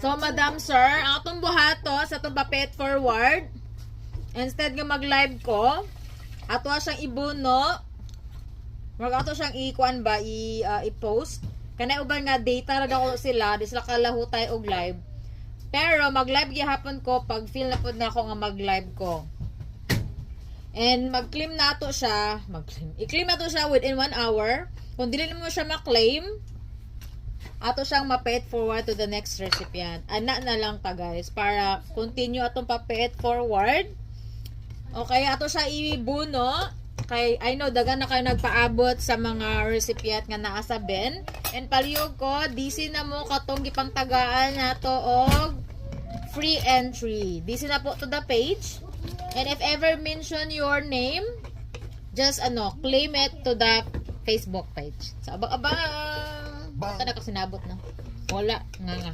So, Madam Sir, ang atong buhato sa atong pa-pay it forward, instead nga mag-live ko, ato siyang ibuno, ato siyang i-kuan ba, i-post. Kanay uban nga data ra daw sila, di sila kalahutay og live. Pero mag-live gihapon ko pag feel na pud na ako nga mag-live ko. And mag-claim na to siya, i-claim na to siya within 1 hour. Kung dili mo siya ma-claim, ato siyang ma-pay it forward to the next recipient. Ana na lang ta guys para continue atong pa-pay it forward. Okay, ato siya ibuno. Kay I know dagan na kayo nagpaabot sa mga recipient nga naa sa Ben. And palihog ko, DC na mo katong gipangtagaan nato og free entry. DC na po to the page. And if ever mention your name, just claim it to the Facebook page. So abang-abang. Basta na kasinabot na. Wala nga.